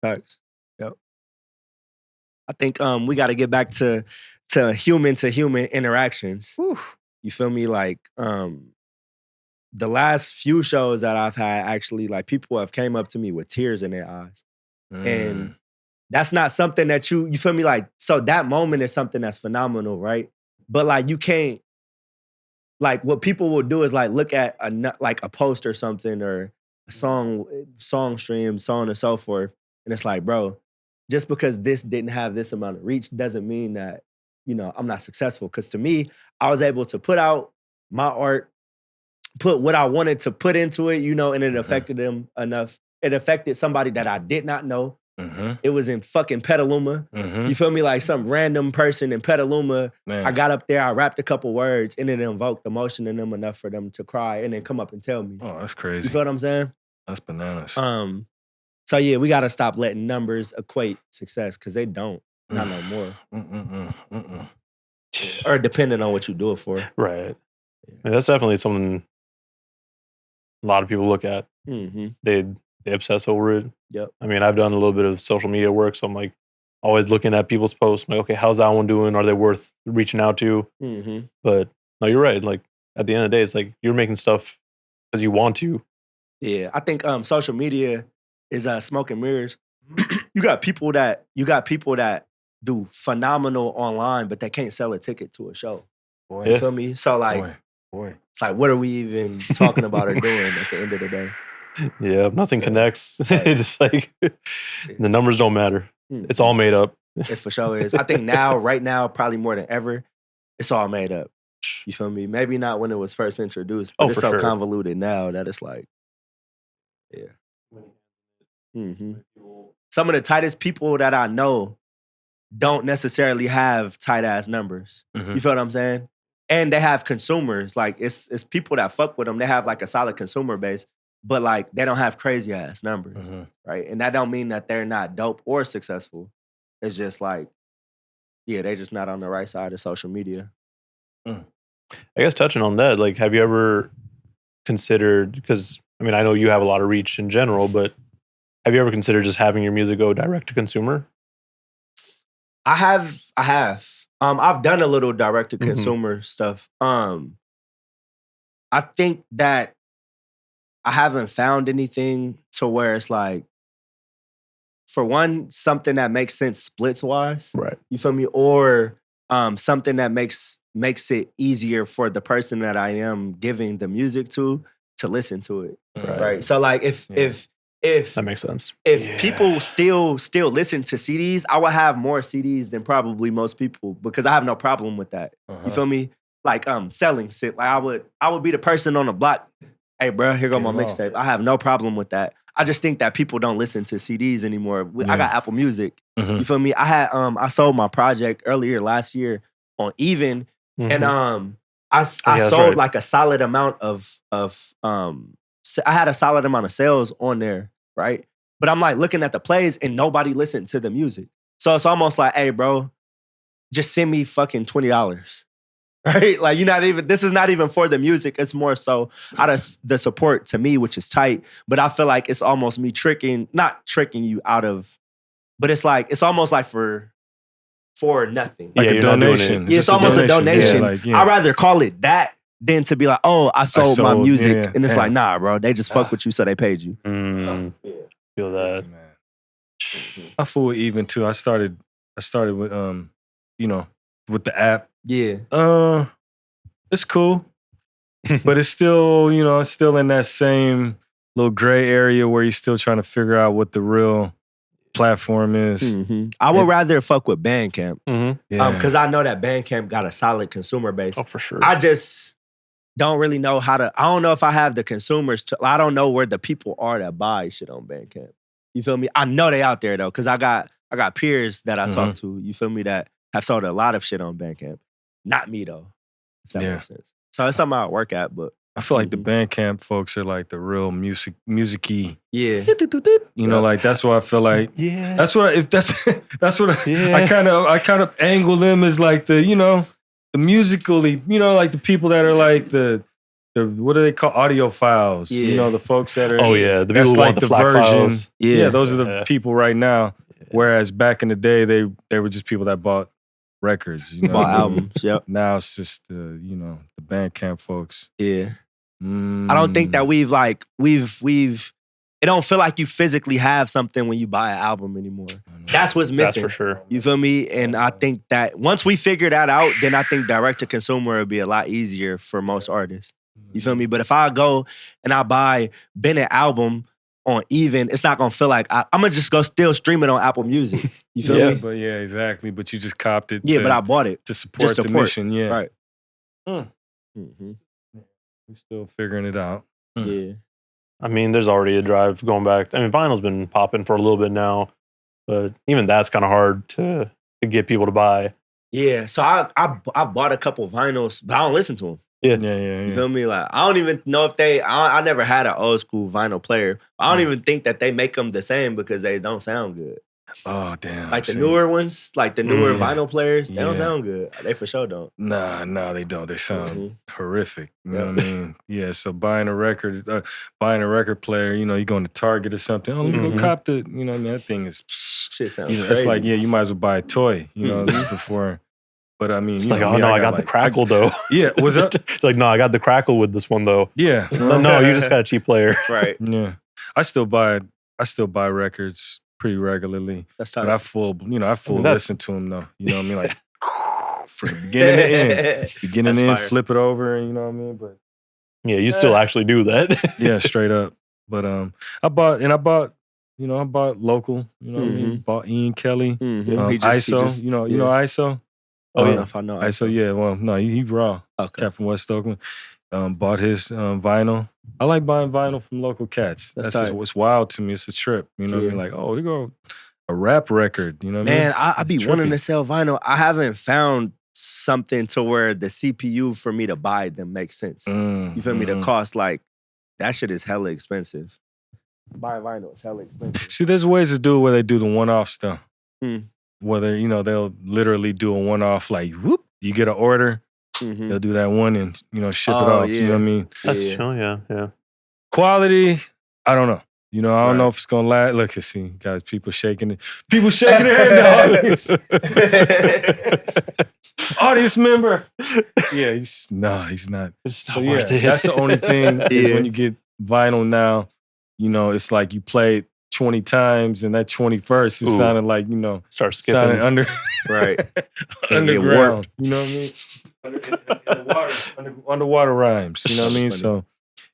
Facts. Yep. I think we got to get back to human interactions. Whew. You feel me? Like the last few shows that I've had, actually, like people have came up to me with tears in their eyes, and that's not something that you feel me? Like, so that moment is something that's phenomenal, right? But like you can't. Like what people will do is like look at a post or something or a song stream, so on and so forth. And it's like, bro, just because this didn't have this amount of reach doesn't mean that, I'm not successful. Because to me, I was able to put out my art, put what I wanted to put into it, and it affected them enough. It affected somebody that I did not know, It was in fucking Petaluma. You feel me? Like some random person in Petaluma. Man. I got up there, I rapped a couple words, and it invoked emotion in them enough for them to cry and then come up and tell me. Oh, that's crazy. You feel what I'm saying? That's bananas. So yeah, we gotta stop letting numbers equate success because they don't. Not no more. Or depending on what you do it for. Right. Yeah, that's definitely something a lot of people look at. They obsess over it. Yep. I mean, I've done a little bit of social media work, so I'm like always looking at people's posts. I'm like, okay, how's that one doing? Are they worth reaching out to? But no, you're right. Like at the end of the day, it's like you're making stuff because you want to. Yeah, I think social media is smoke and mirrors. You got people that do phenomenal online, but they can't sell a ticket to a show. Boy. You feel me? So like, Boy. It's like, what are we even talking about or doing at the end of the day? Yeah, nothing connects. It's just like the numbers don't matter. It's all made up. It for sure is. I think right now, probably more than ever, it's all made up. You feel me? Maybe not when it was first introduced, but it's so convoluted now that it's like, Some of the tightest people that I know don't necessarily have tight ass numbers. You feel what I'm saying? And they have consumers. Like it's people that fuck with them. They have like a solid consumer base, but like they don't have crazy ass numbers, right? And that don't mean that they're not dope or successful. It's just like, yeah, they just not on the right side of social media. I guess touching on that, like, have you ever considered? Because I mean, I know you have a lot of reach in general, but have you ever considered just having your music go direct to consumer? I have. I've done a little direct to consumer stuff. I think that I haven't found anything to where it's like, for one, something that makes sense splits wise. Right. You feel me? Or something that makes it easier for the person that I am giving the music to listen to it. Right. So like if that makes sense. If people still listen to CDs, I would have more CDs than probably most people because I have no problem with that. You feel me? Like selling shit. Like I would be the person on the block. Hey, bro, here go my mixtape. I have no problem with that. I just think that people don't listen to CDs anymore. I got Apple Music. You feel me? I sold my project earlier last year on Even, and I sold like a solid amount of I had a solid amount of sales on there, right? But I'm like looking at the plays and nobody listened to the music. So it's almost like, hey, bro, just send me fucking $20. Right? Like this is not even for the music. It's more so out of the support to me, which is tight. But I feel like it's almost me not tricking you out of, but it's almost like for nothing. Like a donation. It's almost a donation. I'd rather call it that than to be like, oh, I sold my music. And it's like, nah, bro, they just fuck with you, so they paid you. Feel that. I fool with Even too. I started with with the app. Yeah. It's cool. But it's still, it's still in that same little gray area where you're still trying to figure out what the real platform is. I would rather fuck with Bandcamp. Because I know that Bandcamp got a solid consumer base. Oh, for sure. I just don't really know I don't know if I have the consumers I don't know where the people are that buy shit on Bandcamp. You feel me? I know they out there though, because I got peers that I talk to, you feel me, that have sold a lot of shit on Bandcamp. Not me though, if that makes sense. So it's something I work at, but I feel like the Bandcamp folks are like the real music-y. Yeah. Like that's what I feel like. Yeah. That's what I kind of angle them as like the, the musically, like the people that are like the what do they call audiophiles? Yeah. The folks that are the that's people like want the FLAC version. files. Yeah, those are the people right now. Whereas back in the day, they were just people that bought records, bought albums. Yep. Now it's just the Bandcamp folks. Yeah. I don't think that we've it don't feel like you physically have something when you buy an album anymore. That's what's missing. That's for sure. You feel me? And I think that once we figure that out, then I think direct to consumer will be a lot easier for most artists. You feel me? But if I go and I buy Benet album on Even, it's not gonna feel like I'm gonna just go still stream it on Apple Music. You feel me? But exactly. But you just copped it. Yeah, but I bought it to support the mission. Yeah, right. We're still figuring it out. Yeah. I mean, there's already a drive going back. I mean, vinyl's been popping for a little bit now. but even that's kind of hard to get people to buy. Yeah, so I bought a couple vinyls, but I don't listen to them. Yeah. You feel me? Like, I don't even know if I never had an old school vinyl player. I don't even think that they make them the same because they don't sound good. Oh, damn. Like the newer ones, like the newer Yeah. vinyl players, they don't Yeah. sound good. They for sure don't. Nah, they don't. They sound horrific. You know Yep. what I mean? Yeah, so buying a record player, you know, you going to Target or something. Oh, let me go cop the, you know what I mean? That thing is, Shit sounds you know, crazy. it's like, yeah, you might as well buy a toy, you know, before. But I mean, It's like, oh no, I got the crackle though. Yeah, what's up? It's like, no, I got the crackle with this one though. Yeah. No, you just got a cheap player. Right. Yeah. I still buy records pretty regularly. That's tight. But I full listen to them though. You know what I mean? Like from the beginning to end. Beginning to end, flip it over, you know what I mean? But yeah, you still actually do that. yeah, straight up. But I bought local, you know what I mean? Bought Ian Kelly, ISO, you know ISO? Oh, yeah, if I know ISO, yeah, well, no, he raw. Okay. Cat from West Oakland. Bought his vinyl. I like buying vinyl from local cats. That's just what's wild to me. It's a trip. You know what I mean? Like, oh, we go a rap record. You know what I mean? Man, I be wanting to sell vinyl. I haven't found something to where the CPU for me to buy them makes sense. You feel me? The cost, like, that shit is hella expensive. Buying vinyl is hella expensive. See, there's ways to do it where they do the one-off stuff. Whether, you know, they'll literally do a one-off, like, whoop, you get an order, they'll do that one and, you know, ship it off. You know what I mean? That's true, yeah. Quality, I don't know. You know, I don't know if it's gonna last. Look, you see, guys, people shaking it. People shaking their head in the audience. Audience member. Yeah, he's not. It's not So worth it. that's the only thing is when you get vinyl now, you know, it's like you play it 20 times and that 21st, it sounded like, you know, start skipping. sounded underground. You know what I mean? Underwater rhymes. You know what I mean? So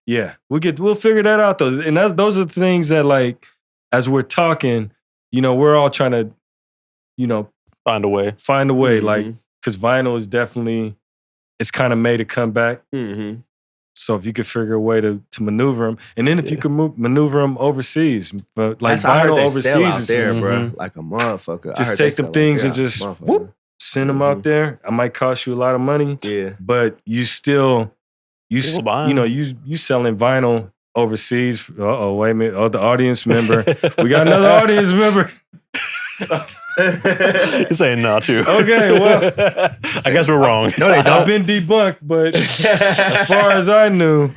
yeah, we'll figure that out though. And those are the things that, like, as we're talking, you know, we're all trying to, you know, find a way. Like, because vinyl is definitely, it's kind of made a comeback. So if you could figure a way to maneuver them, and then if you could maneuver them overseas, but like vinyl overseas is there, bro, like a motherfucker. Just take them things and just whoop, send them out there. It might cost you a lot of money, but you still, you selling vinyl overseas. Wait a minute. Oh, the audience member. We got another audience member. You're saying not you. Okay, well, I guess we're wrong. No, they don't. I've been debunked, but as far as I knew,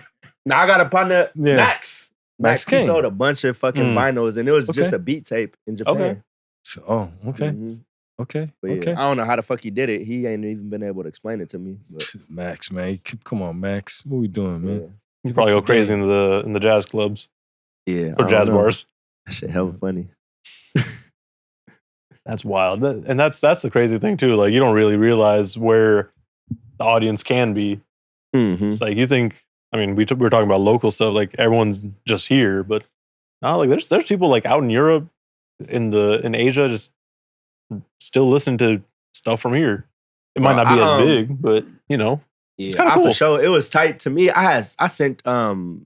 now I got a partner, Max. Max He King sold a bunch of fucking vinyls, and it was just a beat tape in Japan. Okay. So, okay. But yeah, I don't know how the fuck he did it. He ain't even been able to explain it to me. But. Max, man, come on, Max. What we doing, man? You probably go crazy in the jazz clubs. Yeah, or jazz bars. That shit hella funny. That's wild. And that's the crazy thing too. Like, you don't really realize where the audience can be. It's like, you think, I mean, we were talking about local stuff, like everyone's just here, but no, like there's people like out in Europe, in Asia, just still listening to stuff from here. It might not be as big, but you know, it's kind of cool. For sure, it was tight to me. I sent some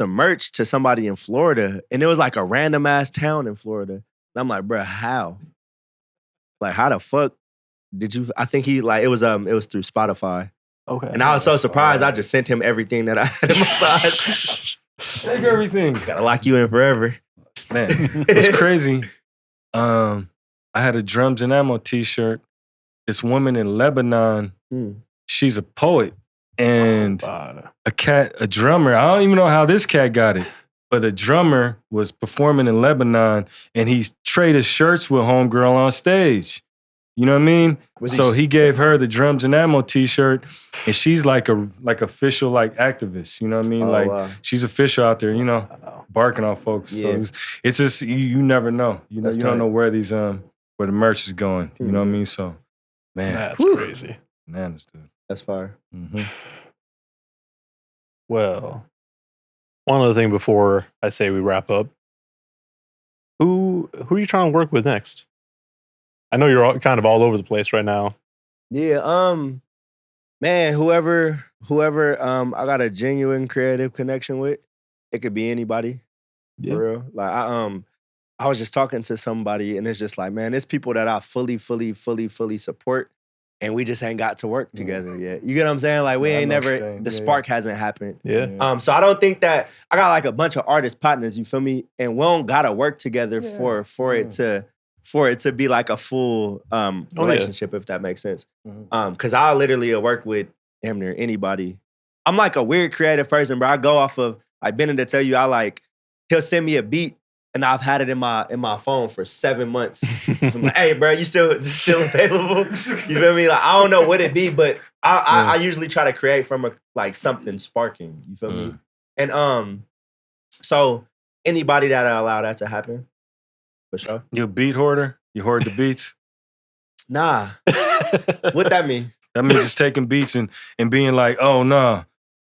merch to somebody in Florida, and it was like a random ass town in Florida. And I'm like, bro, how? Like, how the fuck did you? I think it was through Spotify. Okay. And I was so surprised. I just sent him everything that I had in my side. Take everything. Gotta lock you in forever. Man, it's crazy. I had a Drums and Ammo t-shirt. This woman in Lebanon, she's a poet and a drummer. I don't even know how this cat got it, but a drummer was performing in Lebanon and he traded shirts with homegirl on stage. You know what I mean? So he gave her the Drums and Ammo t-shirt, and she's like official like activist. You know what I mean? She's official out there. You know, barking on folks. Yeah. So it's just you never know. You know, you don't know where these where the merch is going. You know what I mean? So, man, that's crazy. Man, that's good. That's fire. Well, one other thing before I say we wrap up. Who are you trying to work with next? I know you're kind of all over the place right now. Yeah, man, whoever I got a genuine creative connection with, it could be anybody. Yeah. For real. Like I I was just talking to somebody, and it's just like, man, it's people that I fully support, and we just ain't got to work together yet. You get what I'm saying? Like, we ain't never, the spark hasn't happened. Yeah. So I don't think that, I got like a bunch of artist partners, you feel me? And we don't gotta work together for it to be like a full relationship, if that makes sense. Cause I literally work with damn near anybody. I'm like a weird creative person, bro. I go off of, like Benet to tell you, he'll send me a beat and I've had it in my phone for 7 months. I'm like, hey, bro, you still available? You feel me? Like, I don't know what it be, but I usually try to create from something sparking. You feel me? And so anybody that'll allow that to happen, for sure. You a beat hoarder? You hoard the beats? Nah. What that mean? That means just taking beats and being like, oh, nah.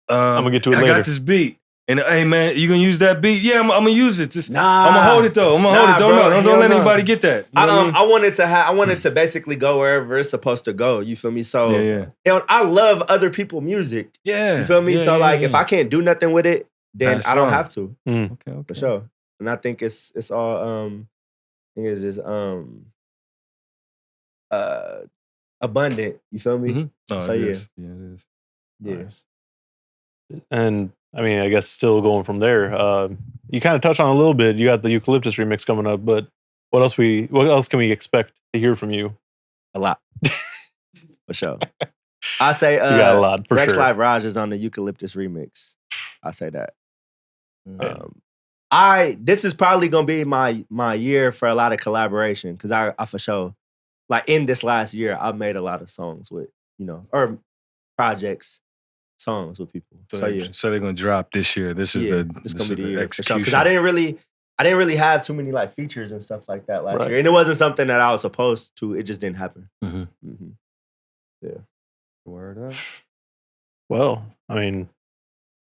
I'm gonna get to it later. I got this beat. And hey, man, you gonna use that beat? Yeah, I'm gonna use it. Just, nah. I'm gonna hold it though. I'm gonna hold it. Don't let anybody get that. You know I wanted to basically go wherever it's supposed to go. You feel me? So I love other people's music. Yeah. You feel me? So if I can't do nothing with it, then I don't have to. Okay. For sure. And I think it's all abundant. You feel me? Mm-hmm. Oh, so it is. Yeah, it is. Yeah. Nice. And I mean, I guess still going from there, you kind of touched on a little bit. You got the Eucalyptus remix coming up, but what else can we expect to hear from you? A lot. For sure. I say you got a lot for Rex sure. Live Raj is on the Eucalyptus remix. I say that. This is probably gonna be my year for a lot of collaboration, because I for sure, like in this last year, I've made a lot of songs with, or projects, songs with people. So they're gonna drop this year. This is this gonna be the year execution. Because I didn't really have too many like features and stuff like that last year, and it wasn't something that I was supposed to. It just didn't happen. Yeah. Word up. Well, I mean,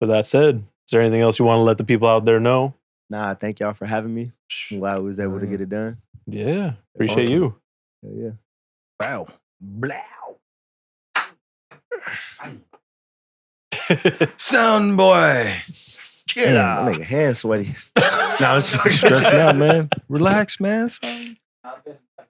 with that said, is there anything else you want to let the people out there know? Nah, thank y'all for having me. I'm glad we was able to get it done. Yeah, appreciate you. Yeah. Wow. Blow. Sound boy. Get out. That nigga hand sweaty. No, it's stressing out, man. Relax, man.